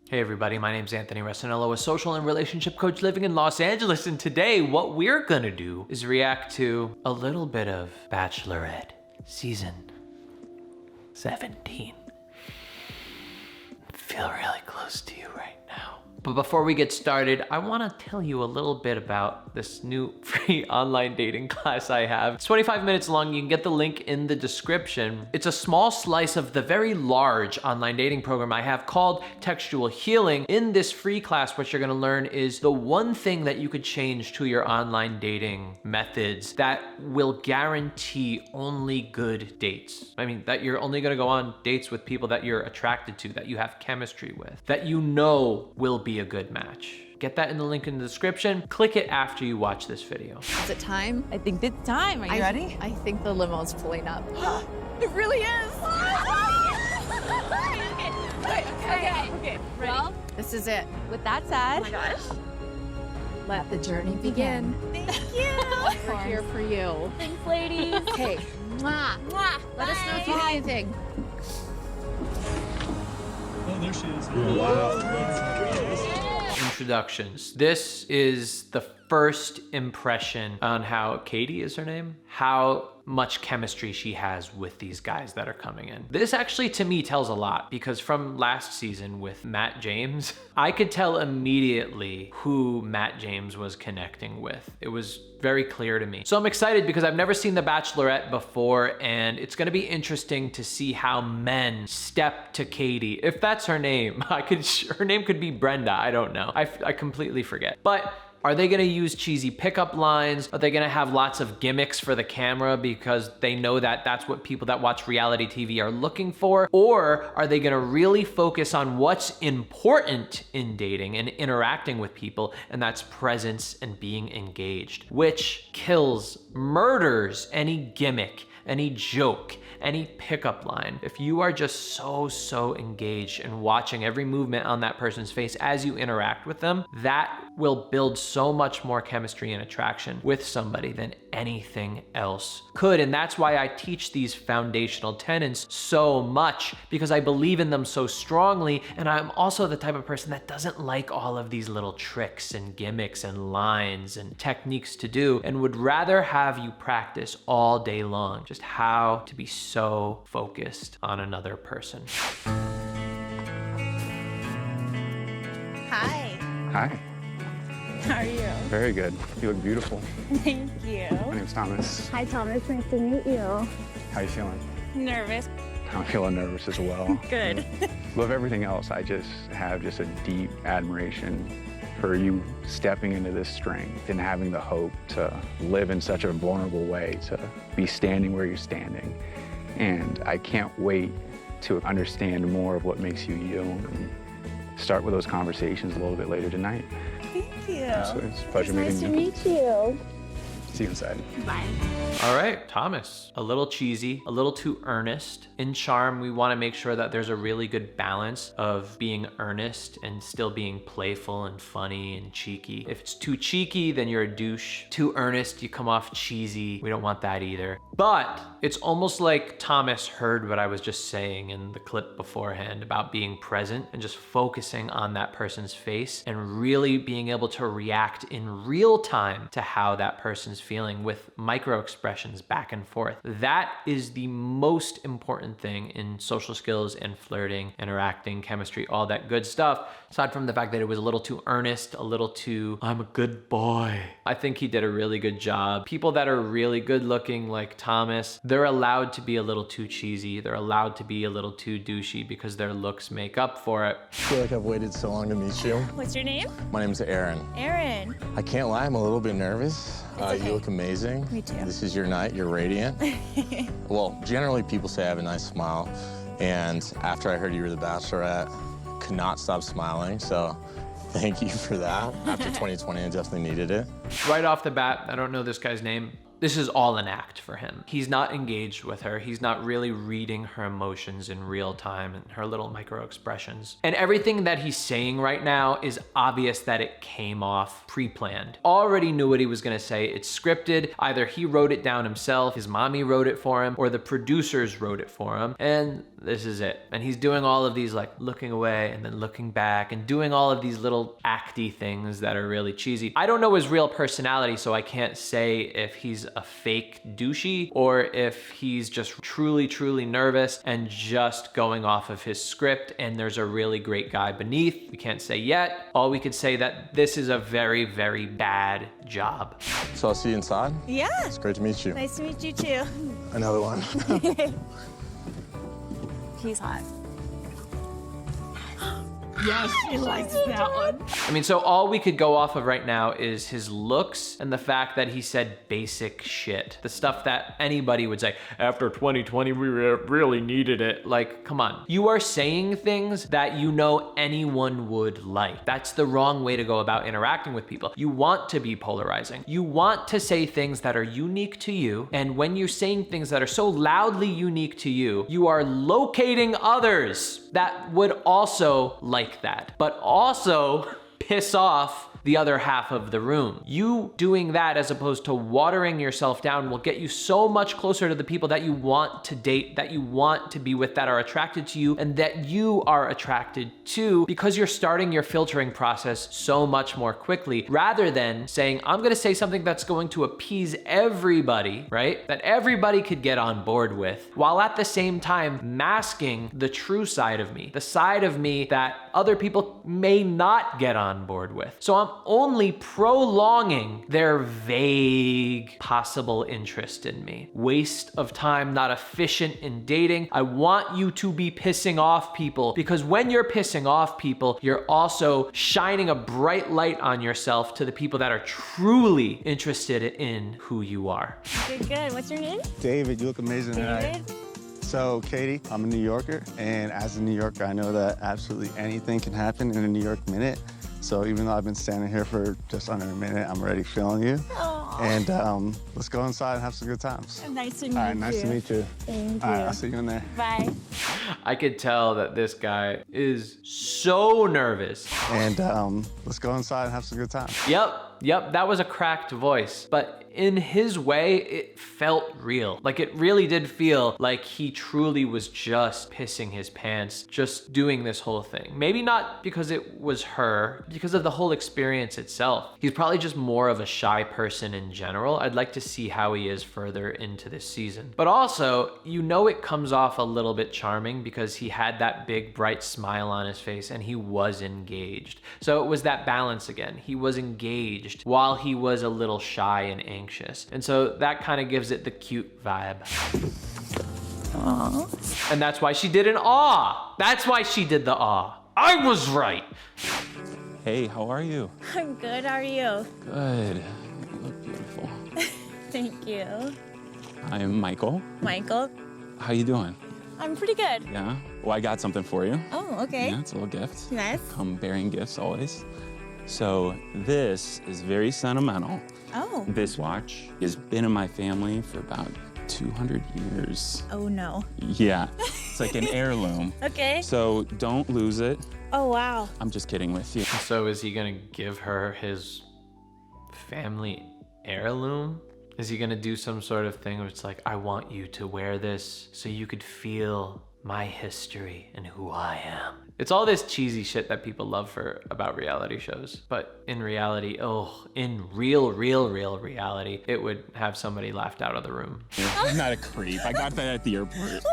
Hey everybody, my name's Anthony Resinello, a social and relationship coach living in Los Angeles, and today what we're gonna do is react to a little bit of Bachelorette season 17. I feel really close to you right now. But before we get started, I wanna tell you a little bit about this new free online dating class I have. It's 25 minutes long. You can get the link in the description. It's a small slice of the very large online dating program I have called Textual Healing. In this free class, what you're gonna learn is the one thing that you could change to your online dating methods that will guarantee only good dates. I mean, that you're only gonna go on dates with people that you're attracted to, that you have chemistry with, that you know will be a good match. Get that in the link in the description. Click it after you watch this video. Is it time? I think it's time. Are you ready? I think the limo's pulling up. It really is. Okay. Ready? Well, this is it. With that said, Oh my gosh. Let the journey begin. Thank you. We're here for you. Thanks, ladies. Okay. Mwah. Mwah. Let us know if you need anything. Oh, there she is. Wow. Introductions. This is the first impression on how Katie is her name, how much chemistry she has with these guys that are coming in. This actually to me tells a lot because from last season with Matt James, I could tell immediately who Matt James was connecting with. It was very clear to me. So I'm excited because I've never seen The Bachelorette before, and it's gonna be interesting to see how men step to Katie. If that's her name, her name could be Brenda, I don't know. I completely forget. But are they gonna use cheesy pickup lines? Are they gonna have lots of gimmicks for the camera because they know that that's what people that watch reality TV are looking for? Or are they gonna really focus on what's important in dating and interacting with people, and that's presence and being engaged, which kills, murders any gimmick, any joke, any pickup line. If you are just so engaged and watching every movement on that person's face as you interact with them, that will build so much more chemistry and attraction with somebody than anything else could. And that's why I teach these foundational tenets so much, because I believe in them so strongly. And I'm also the type of person that doesn't like all of these little tricks and gimmicks and lines and techniques to do, and would rather have you practice all day long just how to be so focused on another person. Hi. Hi, How are you? very good. You look beautiful. Thank you. My name's Thomas. Hi, Thomas. Nice to meet you. How you feeling? Nervous. I'm feeling nervous as well. Good. Above everything else, I just have just a deep admiration for you stepping into this strength and having the hope to live in such a vulnerable way, to be standing where you're standing. And I can't wait to understand more of what makes you you and start with those conversations a little bit later tonight. Thank you. So it's a pleasure Nice to meeting you. meet you. See you inside. Bye. All right, Thomas, a little cheesy, a little too earnest. In Charm, we want to make sure that there's a really good balance of being earnest and still being playful and funny and cheeky. If it's too cheeky, then you're a douche. Too earnest, you come off cheesy. We don't want that either. But it's almost like Thomas heard what I was just saying in the clip beforehand about being present and just focusing on that person's face and really being able to react in real time to how that person's feeling with micro expressions back and forth. That is the most important thing in social skills and flirting, interacting, chemistry, all that good stuff. Aside from the fact that it was a little too earnest, a little too, I'm a good boy. I think he did a really good job. People that are really good looking like Thomas, they're allowed to be a little too cheesy. They're allowed to be a little too douchey because their looks make up for it. I feel like I've waited so long to meet you. What's your name? My name's Aaron. Aaron. I can't lie, I'm a little bit nervous. okay. You look amazing. Me too. This is your night, you're radiant. Well, generally people say I have a nice smile. And after I heard you were the Bachelorette, could not stop smiling. So thank you for that. After 2020, I definitely needed it. Right off the bat, I don't know this guy's name. This is all an act for him. He's not engaged with her. He's not really reading her emotions in real time and her little micro expressions. And everything that he's saying right now is obvious that it came off pre-planned. Already knew what he was gonna say. It's scripted. Either he wrote it down himself, his mommy wrote it for him, or the producers wrote it for him. And this is it. And he's doing all of these like looking away and then looking back and doing all of these little acty things that are really cheesy. I don't know his real personality, so I can't say if he's a fake douchey or if he's just truly, truly nervous and just going off of his script and there's a really great guy beneath. We can't say yet. All we could say that this is a very, very bad job. So I'll see you inside. Yeah. It's great to meet you. Nice to meet you too. Another one. He's hot. Yes, she likes that one. I mean, so all we could go off of right now is his looks and the fact that he said basic shit. The stuff that anybody would say, after 2020, we really needed it. Like, come on. You are saying things that you know anyone would like. That's the wrong way to go about interacting with people. You want to be polarizing. You want to say things that are unique to you. And when you're saying things that are so loudly unique to you, you are locating others that would also like that, but also piss off the other half of the room. You doing that as opposed to watering yourself down will get you so much closer to the people that you want to date, that you want to be with, that are attracted to you, and that you are attracted to, because you're starting your filtering process so much more quickly, rather than saying, I'm gonna say something that's going to appease everybody, right? That everybody could get on board with, while at the same time masking the true side of me, the side of me that other people may not get on board with. So I'm only prolonging their vague possible interest in me. Waste of time, not efficient in dating. I want you to be pissing off people, because when you're pissing off people, you're also shining a bright light on yourself to the people that are truly interested in who you are. Good, good. What's your name? David, you look amazing tonight. David? So, Katie, I'm a New Yorker, and as a New Yorker, I know that absolutely anything can happen in a New York minute. So even though I've been standing here for just under a minute, I'm already feeling you. Aww. And let's go inside and have some good times. Nice to meet you. All right, nice to meet you. Thank All right, you. I'll see you in there. Bye. I could tell that this guy is so nervous. And let's go inside and have some good times. Yep, that was a cracked voice, but in his way, it felt real. Like, it really did feel like he truly was just pissing his pants, just doing this whole thing. Maybe not because it was her, because of the whole experience itself. He's probably just more of a shy person in general. I'd like to see how he is further into this season. But also, you know, it comes off a little bit charming because he had that big bright smile on his face and he was engaged. So it was that balance again. He was engaged while he was a little shy and anxious. And so that kind of gives it the cute vibe. Aww. And that's why she did an aw. That's why she did the aw. I was right. Hey, how are you? I'm good. How are you? Good. You look beautiful. Thank you. I'm Michael. Michael. How you doing? I'm pretty good. Yeah? Well, I got something for you. Oh, okay. Yeah, it's a little gift. Nice. Come bearing gifts always. So this is very sentimental. Oh. This watch has been in my family for about 200 years. Oh, no. Yeah, it's like an heirloom. Okay. So don't lose it. Oh, wow. I'm just kidding with you. So is he gonna give her his family heirloom? Is he gonna do some sort of thing where it's like, I want you to wear this so you could feel my history and who I am? It's all this cheesy shit that people love about reality shows. But in reality, in real reality, it would have somebody laughed out of the room. I'm not a creep. I got that at the airport.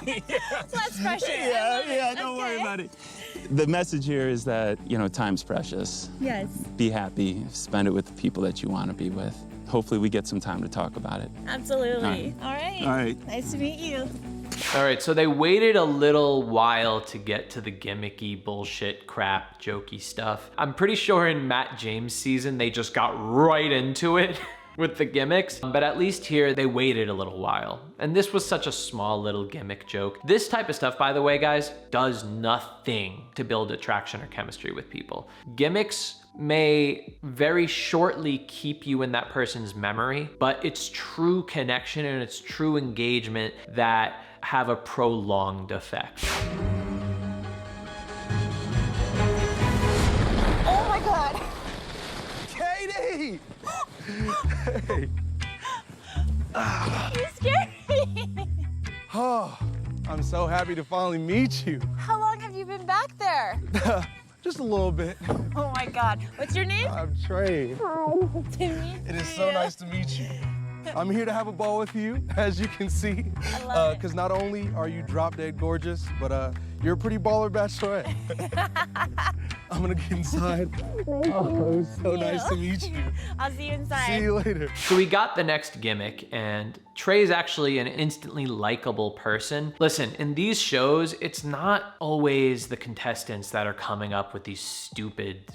Less pressure. Yeah, don't worry about it. The message here is that, you know, time's precious. Yes. Be happy, spend it with the people that you want to be with. Hopefully we get some time to talk about it. Absolutely. All right. All right. Nice to meet you. All right, so they waited a little while to get to the gimmicky bullshit, crap, jokey stuff. I'm pretty sure in Matt James' season, they just got right into it. with the gimmicks, but at least here they waited a little while. And this was such a small little gimmick joke. This type of stuff, by the way, guys, does nothing to build attraction or chemistry with people. Gimmicks may very shortly keep you in that person's memory, but it's true connection and it's true engagement that have a prolonged effect. Oh my God. Katie! Hey. You scared me. Oh, I'm so happy to finally meet you. How long have you been back there? Just a little bit. Oh my God. What's your name? I'm Trey. Timmy. It is so nice to meet you. I'm here to have a ball with you, as you can see. I love it. Because not only are you drop dead gorgeous, but you're a pretty baller bachelorette. I'm gonna get inside. Oh, it was so nice to meet you. I'll see you inside. See you later. So we got the next gimmick, and Trey's actually an instantly likable person. Listen, in these shows, it's not always the contestants that are coming up with these stupid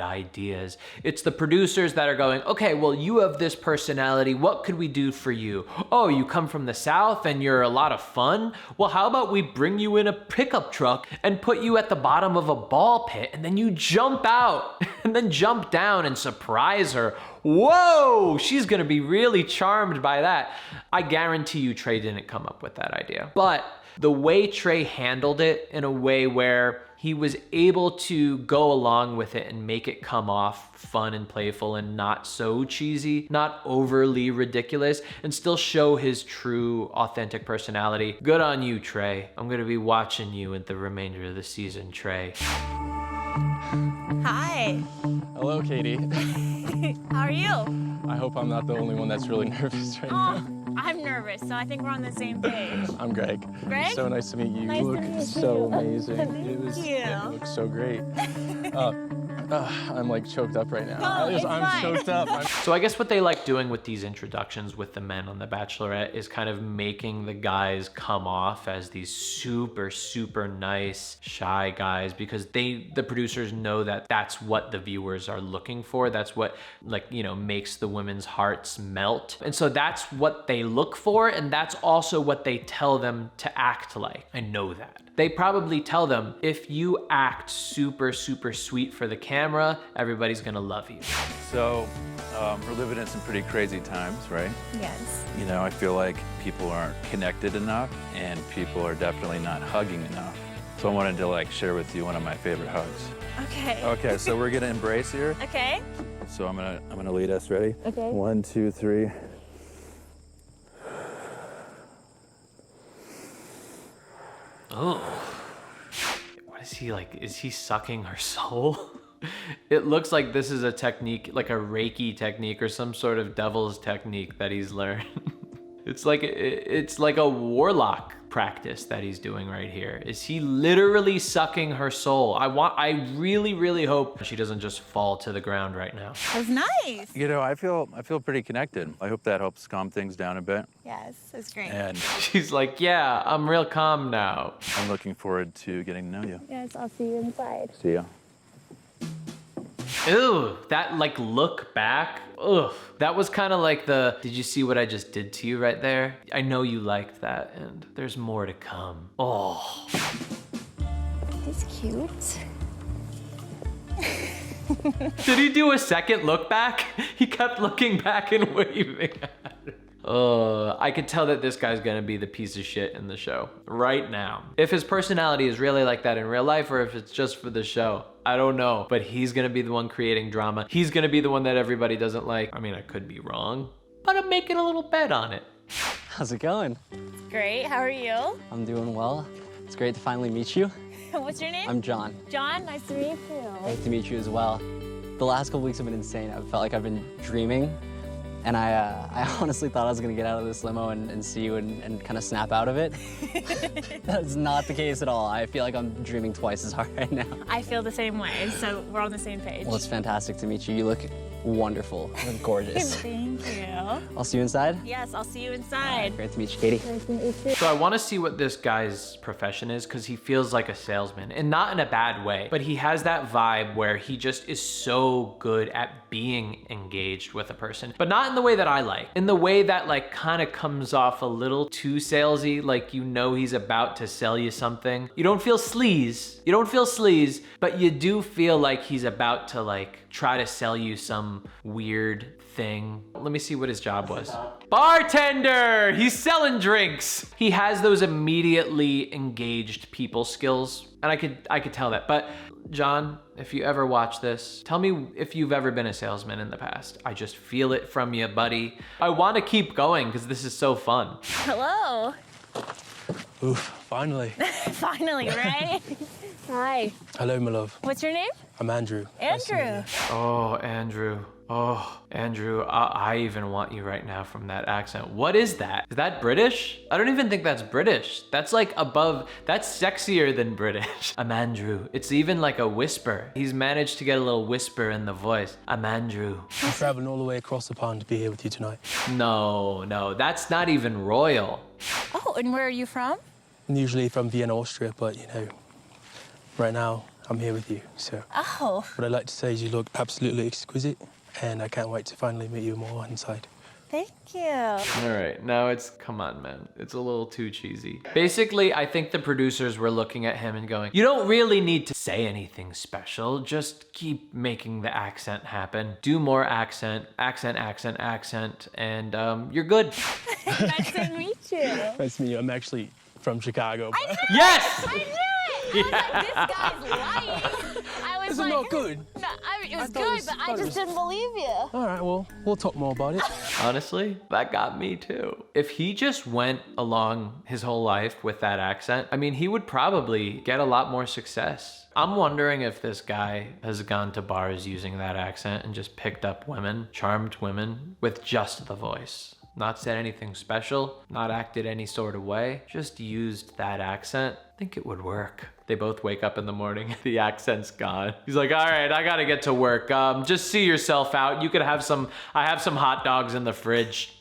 ideas. It's the producers that are going, okay, well, you have this personality. What could we do for you? Oh, you come from the South and you're a lot of fun? Well, how about we bring you in a pickup truck and put you at the bottom of a ball pit and then you jump out and then jump down and surprise her. Whoa, she's gonna be really charmed by that. I guarantee you Trey didn't come up with that idea. But the way Trey handled it in a way where he was able to go along with it and make it come off fun and playful and not so cheesy, not overly ridiculous, and still show his true, authentic personality. Good on you, Trey. I'm gonna be watching you in the remainder of the season, Trey. Hi. Hello, Katie. How are you? I hope I'm not the only one that's really nervous right now. Oh, I'm nervous, so I think we're on the same page. I'm Greg. Greg? So nice to meet you. Nice You to look meet so you. amazing. Thank you. It looks so great. I'm like choked up right now. Oh, it's I'm fine. choked up. So I guess what they like doing with these introductions with the men on The Bachelorette is kind of making the guys come off as these super, super nice, shy guys, because the producers know that that's what the viewers are looking for. That's what, like, you know, makes the women's hearts melt. And so that's what they look for, and that's also what they tell them to act like. I know that. They probably tell them, if you act super, super sweet for the camera, everybody's gonna love you. So, we're living in some pretty crazy times, right? Yes. You know, I feel like people aren't connected enough and people are definitely not hugging enough. So I wanted to like share with you one of my favorite hugs. Okay. Okay, so we're gonna embrace here. Okay. So I'm gonna lead us. Ready? Okay. 1, 2, 3. Oh, what is he like? Is he sucking her soul? It looks like this is a technique, like a Reiki technique or some sort of devil's technique that he's learned. It's like a warlock practice that he's doing right here. Is he literally sucking her soul? I really, really hope she doesn't just fall to the ground right now. That was nice. You know, I feel pretty connected. I hope that helps calm things down a bit. Yes, that's great. And She's like, yeah, I'm real calm now. I'm looking forward to getting to know you. Yes, I'll see you inside. See ya. Ew, that like look back. Ugh, that was kind of like did you see what I just did to you right there? I know you liked that, and there's more to come. Oh. He's cute. Did he do a second look back? He kept looking back and waving at her. Oh, I could tell that this guy's gonna be the piece of shit in the show right now. If his personality is really like that in real life or if it's just for the show, I don't know. But he's gonna be the one creating drama. He's gonna be the one that everybody doesn't like. I mean, I could be wrong, but I'm making a little bet on it. How's it going? Great. How are you? I'm doing well. It's great to finally meet you. What's your name? I'm John. John. Nice to meet you. Great to meet you as well. The last couple weeks have been insane. I felt like I've been dreaming. And I honestly thought I was gonna get out of this limo and see you and kind of snap out of it. That's not the case at all. I feel like I'm dreaming twice as hard right now. I feel the same way, so we're on the same page. Well, it's fantastic to meet you. You look wonderful and gorgeous. Thank you. I'll see you inside. Yes, I'll see you inside. Great to meet you, Katie. Nice to meet you too. So I want to see what this guy's profession is because he feels like a salesman, and not in a bad way, but he has that vibe where he just is so good at being engaged with a person, but not in the way that I like, in the way that like kind of comes off a little too salesy, like you know he's about to sell you something. You don't feel sleaze, but you do feel like he's about to like try to sell you some weird thing. Let me see what his job was. Bartender! He's selling drinks. He has those immediately engaged people skills, and I could tell that. But John, if you ever watch this, tell me if you've ever been a salesman in the past. I just feel it from you, buddy. I want to keep going because this is so fun. Hello. Oof, finally. Finally, right? Hi. Hello, my love. What's your name? I'm Andrew. Nice to meet Andrew. Oh, Andrew. Oh, Andrew, I even want you right now from that accent. What is that? Is that British? I don't even think that's British. That's like above, that's sexier than British. I'm Andrew. It's even like a whisper. He's managed to get a little whisper in the voice. I'm Andrew. I'm traveling all the way across the pond to be here with you tonight. No, that's not even royal. Oh, and where are you from? I'm usually from Vienna, Austria, but you know, right now I'm here with you. So Oh. what I'd like to say is you look absolutely exquisite, and I can't wait to finally meet you more inside. Thank you. All right, now come on, man. It's a little too cheesy. Basically, I think the producers were looking at him and going, you don't really need to say anything special. Just keep making the accent happen. Do more accent, and you're good. Nice to meet you. Nice to meet you. I'm actually from Chicago. But Yes! I knew it! I was like, this guy's lying. I was Is it like, not good? No, I mean, it was thought it good, was- but thought I it just was- didn't believe you. all right, well, we'll talk more about it. Honestly, that got me too. If he just went along his whole life with that accent, I mean, he would probably get a lot more success. I'm wondering if this guy has gone to bars using that accent and just picked up women, charmed women with just the voice. Not said anything special, not acted any sort of way, just used that accent. I think it would work. They both wake up in the morning, the accent's gone. He's like, all right, I gotta get to work. Just see yourself out. You could have I have some hot dogs in the fridge.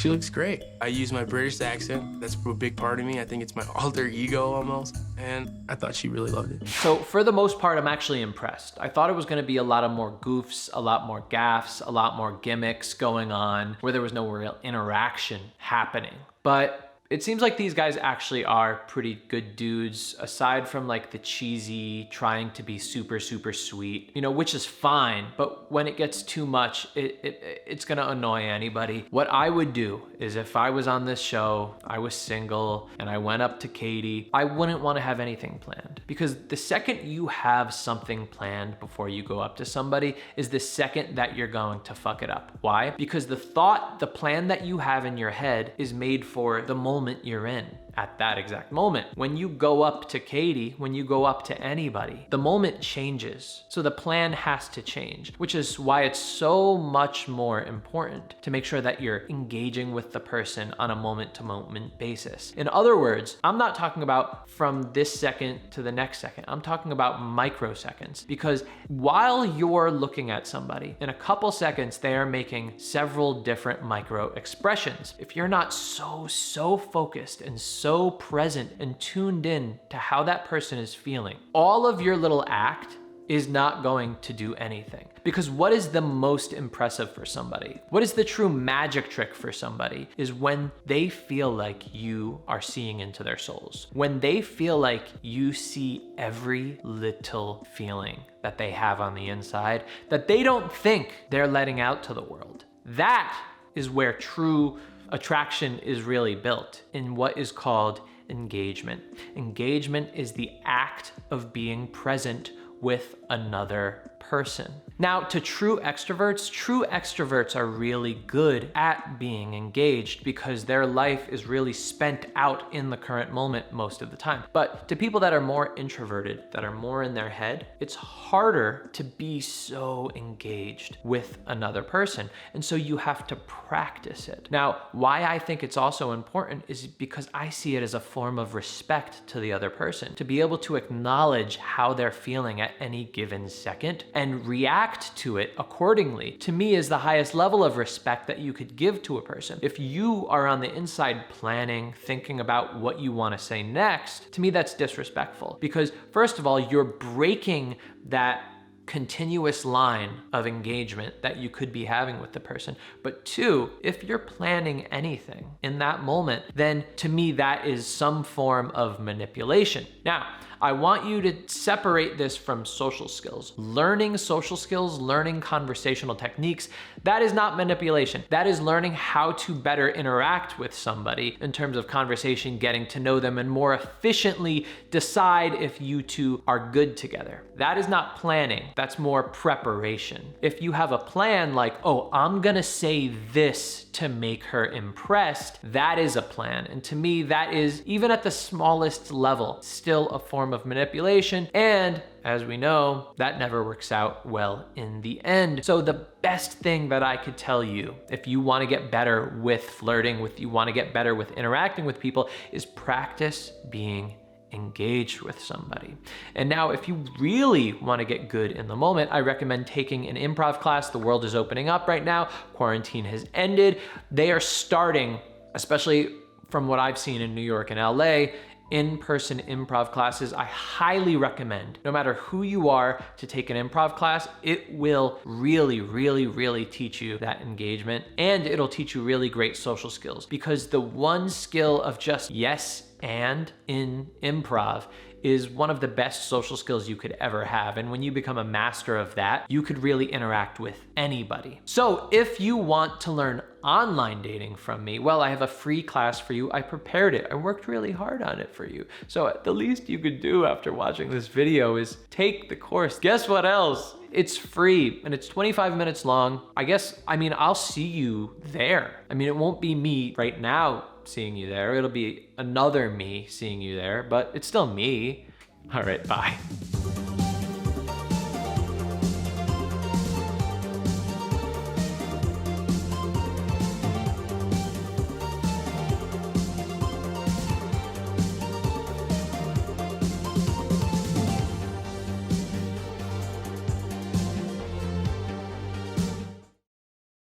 She looks great. I use my British accent. That's a big part of me. I think it's my alter ego almost. And I thought she really loved it. So for the most part, I'm actually impressed. I thought it was gonna be a lot of more goofs, a lot more gaffes, a lot more gimmicks going on where there was no real interaction happening. But it seems like these guys actually are pretty good dudes, aside from like the cheesy trying to be super, super sweet, which is fine. But when it gets too much, it's gonna annoy anybody. What I would do is if I was on this show, I was single, and I went up to Katie, I wouldn't want to have anything planned. Because the second you have something planned before you go up to somebody is the second that you're going to fuck it up. Why? Because the plan that you have in your head is made for the moment you're in at that exact moment. When you go up to Katie, when you go up to anybody, the moment changes. So the plan has to change, which is why it's so much more important to make sure that you're engaging with the person on a moment-to-moment basis. In other words, I'm not talking about from this second to the next second. I'm talking about microseconds, because while you're looking at somebody, in a couple seconds, they are making several different micro expressions. If you're not so focused and so present and tuned in to how that person is feeling, all of your little act is not going to do anything. Because what is the most impressive for somebody? What is the true magic trick for somebody is when they feel like you are seeing into their souls. When they feel like you see every little feeling that they have on the inside that they don't think they're letting out to the world. That is where true attraction is really built, in what is called engagement. Engagement is the act of being present with another person. Now, to true extroverts are really good at being engaged because their life is really spent out in the current moment most of the time. But to people that are more introverted, that are more in their head, it's harder to be so engaged with another person. And so you have to practice it. Now, why I think it's also important is because I see it as a form of respect to the other person. To be able to acknowledge how they're feeling at any given second and react to it accordingly, to me is the highest level of respect that you could give to a person. If you are on the inside planning, thinking about what you want to say next, to me that's disrespectful, because first of all, you're breaking that continuous line of engagement that you could be having with the person. But two, if you're planning anything in that moment, then to me that is some form of manipulation. Now, I want you to separate this from social skills. Learning social skills, learning conversational techniques, that is not manipulation. That is learning how to better interact with somebody in terms of conversation, getting to know them, and more efficiently decide if you two are good together. That is not planning. That's more preparation. If you have a plan like, oh, I'm gonna say this to make her impressed, that is a plan. And to me, that is, even at the smallest level, still a form of manipulation. And as we know, that never works out well in the end. So the best thing that I could tell you, if you want to get better with flirting, you want to get better with interacting with people, is practice being engaged with somebody. And now, if you really want to get good in the moment, I recommend taking an improv class. The world is opening up right now. Quarantine has ended. They are starting, especially from what I've seen in New York and LA, in-person improv classes. I highly recommend, no matter who you are, to take an improv class. It will really, really, really teach you that engagement, and it'll teach you really great social skills, because the one skill of just yes and in improv is one of the best social skills you could ever have. And when you become a master of that, you could really interact with anybody. So if you want to learn online dating from me, well, I have a free class for you. I prepared it. I worked really hard on it for you. So the least you could do after watching this video is take the course. Guess what else? It's free and it's 25 minutes long. I'll see you there. It won't be me right now seeing you there. It'll be another me seeing you there, but it's still me. All right, bye.